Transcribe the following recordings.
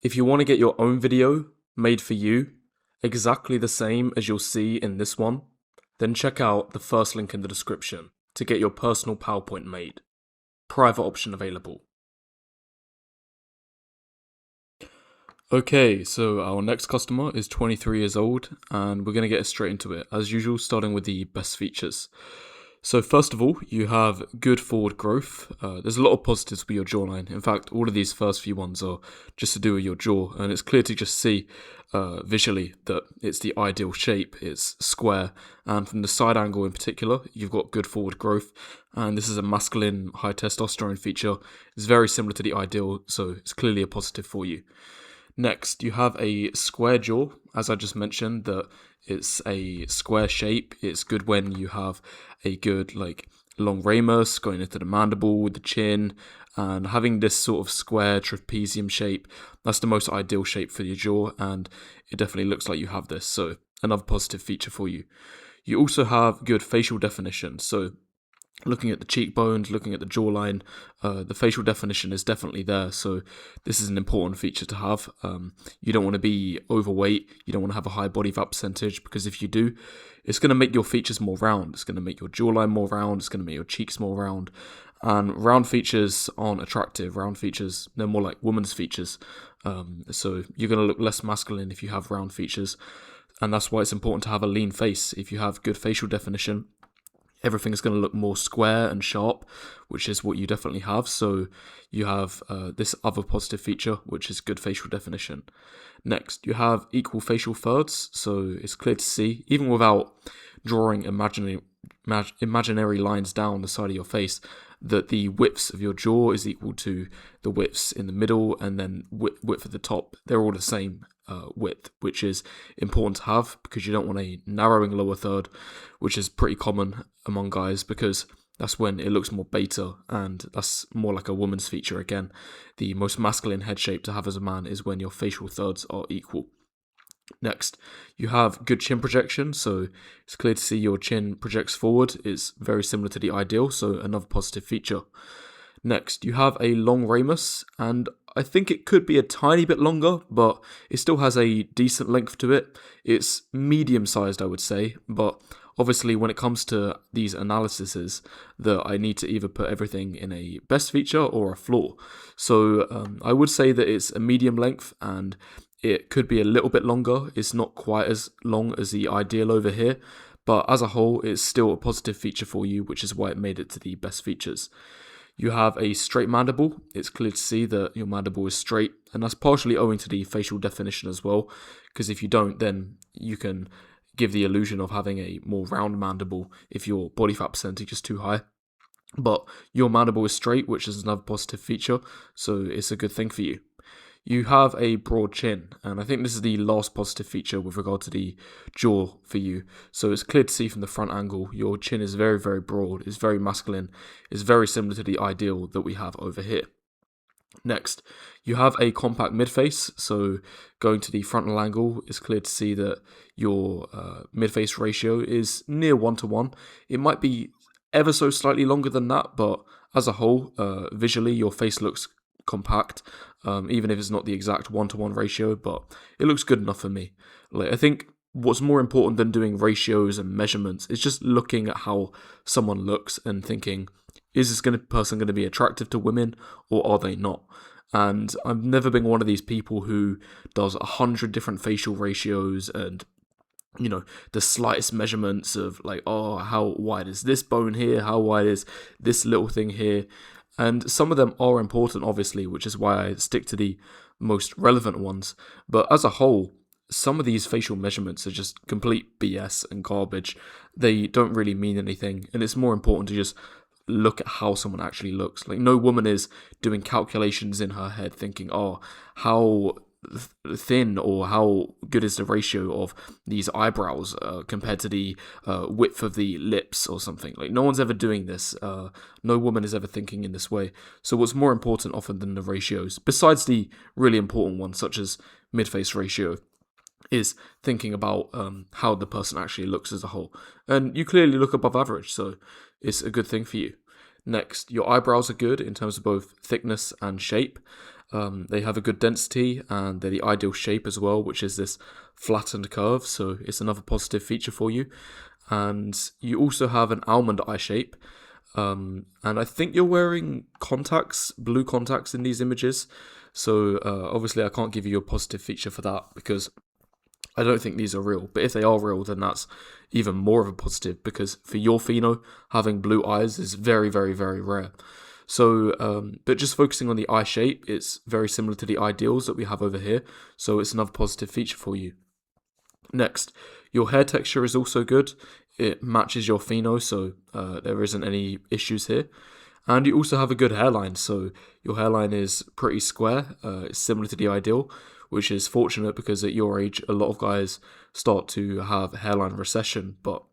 If you want to get your own video made for you, exactly the same as you'll see in this one, then check out the first link in the description to get your personal PowerPoint made. Private option available. Okay, so our next customer is 23 years old, and we're going to get straight into it, as usual, starting with the best features. So first of all, you have good forward growth. There's a lot of positives for your jawline. In fact, all of these first few ones are just to do with your jaw, and it's clear to just see visually that it's the ideal shape. It's square, and from the side angle in particular, you've got good forward growth, and this is a masculine high testosterone feature. It's very similar to the ideal, so it's clearly a positive for you. Next, you have a square jaw, as I just mentioned, that it's a square shape. It's good when you have a good long ramus going into the mandible with the chin, and having this sort of square trapezium shape, that's the most ideal shape for your jaw, and it definitely looks like you have this, so another positive feature for you. You also have good facial definition, so looking at the cheekbones, looking at the jawline, the facial definition is definitely there. So this is an important feature to have. You don't want to be overweight. You don't want to have a high body fat percentage, because if you do, it's going to make your features more round. It's going to make your jawline more round. It's going to make your cheeks more round. And round features aren't attractive. Round features, they're more like woman's features. So you're going to look less masculine if you have round features. And that's why it's important to have a lean face. If you have good facial definition, everything is going to look more square and sharp, which is what you definitely have. So you have this other positive feature, which is good facial definition. Next, you have equal facial thirds. So it's clear to see, even without drawing imaginary lines down the side of your face, that the widths of your jaw is equal to the widths in the middle, and then width at the top. They're all the same width, which is important to have, because you don't want a narrowing lower third, which is pretty common among guys, because that's when it looks more beta, and that's more like a woman's feature. Again, the most masculine head shape to have as a man is when your facial thirds are equal. Next, you have good chin projection, so it's clear to see your chin projects forward. It's very similar to the ideal, so another positive feature. Next, you have a long ramus, and I think it could be a tiny bit longer, but it still has a decent length to it. It's medium-sized, I would say, but obviously when it comes to these analyses, that I need to either put everything in a best feature or a flaw. So I would say that it's a medium length, and it could be a little bit longer. It's not quite as long as the ideal over here, but as a whole, it's still a positive feature for you, which is why it made it to the best features. You have a straight mandible. It's clear to see that your mandible is straight, and that's partially owing to the facial definition as well, because if you don't, then you can give the illusion of having a more round mandible if your body fat percentage is too high. But your mandible is straight, which is another positive feature, so it's a good thing for you. You have a broad chin, and I think this is the last positive feature with regard to the jaw for you. So it's clear to see from the front angle, your chin is very, very broad, it's very masculine, it's very similar to the ideal that we have over here. Next, you have a compact midface, so going to the frontal angle, it's clear to see that your midface ratio is near 1:1. It might be ever so slightly longer than that, but as a whole, visually, your face looks compact, even if it's not the exact 1:1 ratio, but it looks good enough for me. I think what's more important than doing ratios and measurements is just looking at how someone looks and thinking, is this person going to be attractive to women, or are they not? And I've never been one of these people who does 100 different facial ratios and the slightest measurements of how wide is this bone here, how wide is this little thing here. And some of them are important, obviously, which is why I stick to the most relevant ones. But as a whole, some of these facial measurements are just complete BS and garbage. They don't really mean anything, and it's more important to just look at how someone actually looks. No woman is doing calculations in her head thinking, how thin or how good is the ratio of these eyebrows compared to the width of the lips or something. No one's ever doing this. No woman is ever thinking in this way. So what's more important often than the ratios, besides the really important ones such as mid-face ratio, is thinking about how the person actually looks as a whole. And you clearly look above average, so it's a good thing for you. Next, your eyebrows are good in terms of both thickness and shape. They have a good density and they're the ideal shape as well, which is this flattened curve. So it's another positive feature for you. And you also have an almond eye shape. And I think you're wearing contacts, blue contacts in these images. So obviously I can't give you a positive feature for that because I don't think these are real. But if they are real, then that's even more of a positive because for your pheno, having blue eyes is very, very, very rare. So, but just focusing on the eye shape, it's very similar to the ideals that we have over here. So it's another positive feature for you. Next, your hair texture is also good. It matches your pheno, so there isn't any issues here. And you also have a good hairline, so your hairline is pretty square. It's similar to the ideal, which is fortunate because at your age, a lot of guys start to have hairline recession, but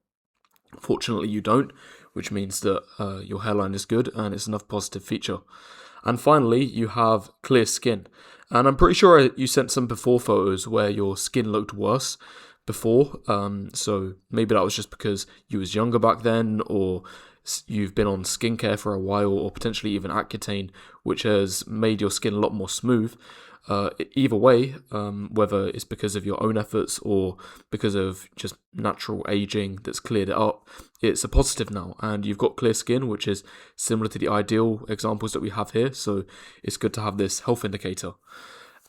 fortunately you don't, which means that your hairline is good and it's another positive feature. And finally, you have clear skin. And I'm pretty sure you sent some before photos where your skin looked worse before. So maybe that was just because you was younger back then, or you've been on skincare for a while, or potentially even Accutane, which has made your skin a lot more smooth. Either way, whether it's because of your own efforts or because of just natural aging that's cleared it up, it's a positive now, and you've got clear skin, which is similar to the ideal examples that we have here, so it's good to have this health indicator.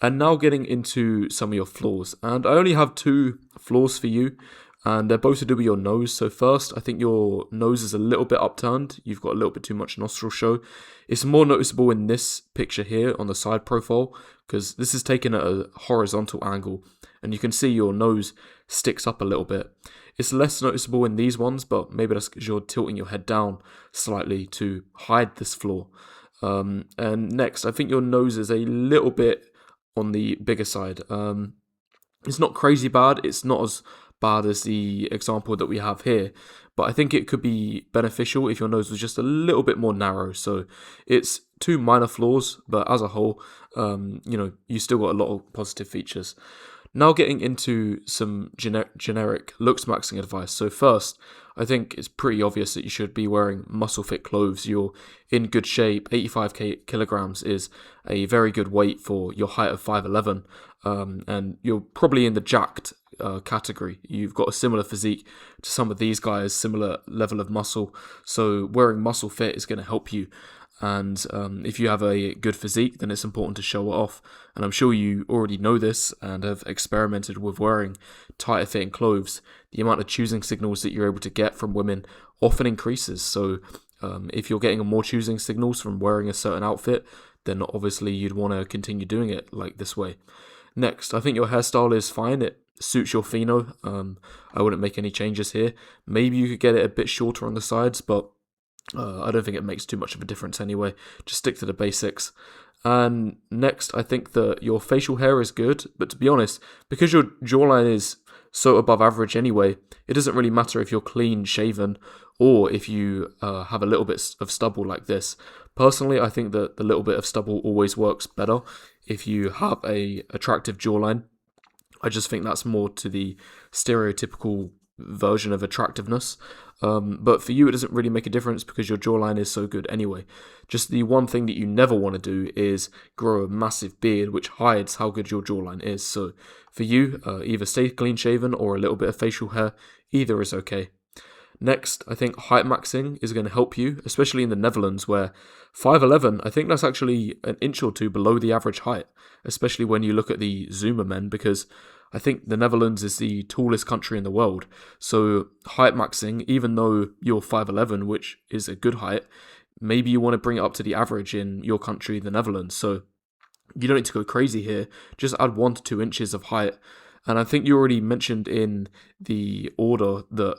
And now getting into some of your flaws, and I only have 2 flaws for you, and they're both to do with your nose. So first, I think your nose is a little bit upturned. You've got a little bit too much nostril show. It's more noticeable in this picture here on the side profile, because this is taken at a horizontal angle, and you can see your nose sticks up a little bit. It's less noticeable in these ones, but maybe that's because you're tilting your head down slightly to hide this flaw. And next, I think your nose is a little bit on the bigger side. It's not crazy bad. It's not as bad as the example that we have here, but I think it could be beneficial if your nose was just a little bit more narrow. So it's 2 minor flaws, but as a whole, you still got a lot of positive features. Now getting into some generic looks maxing advice. So first, I think it's pretty obvious that you should be wearing muscle fit clothes. You're in good shape. 85 kilograms is a very good weight for your height of 5'11", and you're probably in the jacked category. You've got a similar physique to some of these guys, similar level of muscle. So wearing muscle fit is going to help you. And if you have a good physique, then it's important to show it off. And I'm sure you already know this and have experimented with wearing tighter fitting clothes. The amount of choosing signals that you're able to get from women often increases. So if you're getting more choosing signals from wearing a certain outfit, then obviously you'd want to continue doing it like this way. Next, I think your hairstyle is fine. It suits your pheno. I wouldn't make any changes here. Maybe you could get it a bit shorter on the sides, but I don't think it makes too much of a difference anyway. Just stick to the basics. And next, I think that your facial hair is good, but to be honest, because your jawline is so above average anyway, it doesn't really matter if you're clean shaven or if you have a little bit of stubble like this. Personally, I think that the little bit of stubble always works better if you have a attractive jawline. I just think that's more to the stereotypical version of attractiveness. But for you, it doesn't really make a difference because your jawline is so good anyway. Just the one thing that you never want to do is grow a massive beard, which hides how good your jawline is. So for you, either stay clean shaven or a little bit of facial hair, either is okay. Next, I think height maxing is going to help you, especially in the Netherlands where 5'11", I think that's actually an inch or two below the average height, especially when you look at the Zoomer men, because I think the Netherlands is the tallest country in the world. So height maxing, even though you're 5'11", which is a good height, maybe you want to bring it up to the average in your country, the Netherlands. So you don't need to go crazy here. Just add 1 to 2 inches of height. And I think you already mentioned in the order that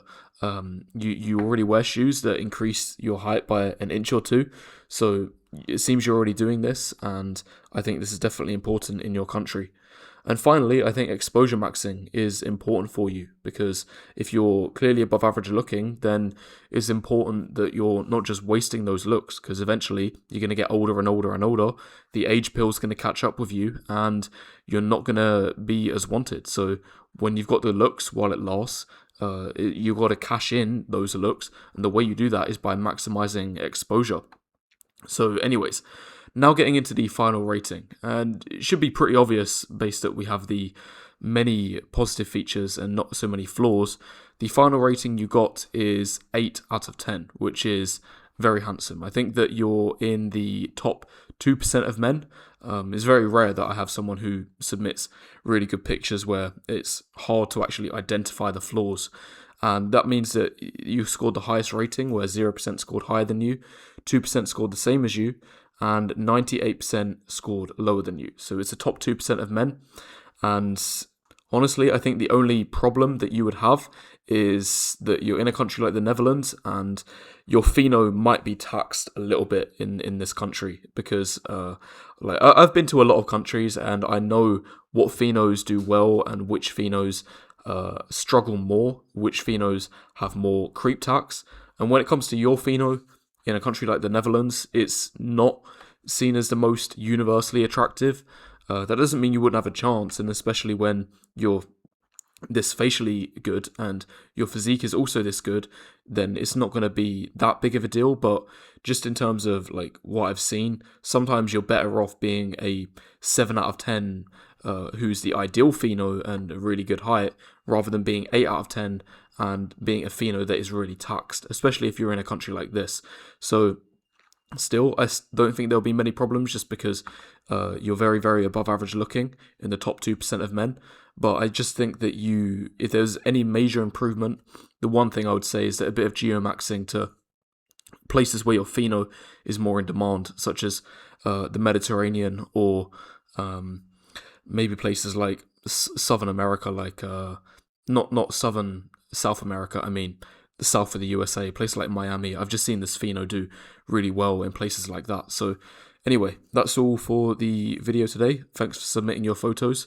you already wear shoes that increase your height by an inch or two. So it seems you're already doing this, and I think this is definitely important in your country. And finally, I think exposure maxing is important for you because if you're clearly above average looking, then it's important that you're not just wasting those looks, because eventually you're going to get older and older and older. The age pill's going to catch up with you and you're not going to be as wanted. So when you've got the looks while it lasts, you've got to cash in those looks. And the way you do that is by maximizing exposure. So anyways, Now getting into the final rating, and it should be pretty obvious based that we have the many positive features and not so many flaws. The final rating you got is 8 out of 10, which is very handsome. I think that you're in the top 2% of men. It's very rare that I have someone who submits really good pictures where it's hard to actually identify the flaws. And that means that you scored the highest rating, where 0% scored higher than you, 2% scored the same as you, and 98% scored lower than you. So it's the top 2% of men. And honestly, I think the only problem that you would have is that you're in a country like the Netherlands and your pheno might be taxed a little bit in this country because I've been to a lot of countries and I know what phenos do well and which phenos struggle more, which phenos have more creep tax. And when it comes to your pheno in a country like the Netherlands, it's not seen as the most universally attractive. That doesn't mean you wouldn't have a chance, and especially when you're this facially good and your physique is also this good, then it's not going to be that big of a deal. But just in terms of like what I've seen, sometimes you're better off being a 7 out of 10 who's the ideal pheno and a really good height, rather than being 8 out of 10 and being a pheno that is really taxed, especially if you're in a country like this. So still, I don't think there'll be many problems just because you're very, very above average looking in the top 2% of men. But I just think that if there's any major improvement, the one thing I would say is that a bit of geomaxing to places where your pheno is more in demand, such as the Mediterranean or maybe places like Southern America, like not South America, I mean the south of the USA, places like Miami. I've just seen this pheno do really well in places like that. So anyway, that's all for the video today. Thanks for submitting your photos.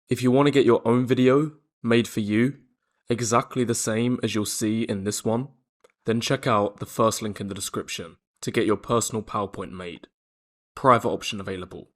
If you want to get your own video made for you, exactly the same as you'll see in this one, then check out the first link in the description to get your personal PowerPoint made. Private option available.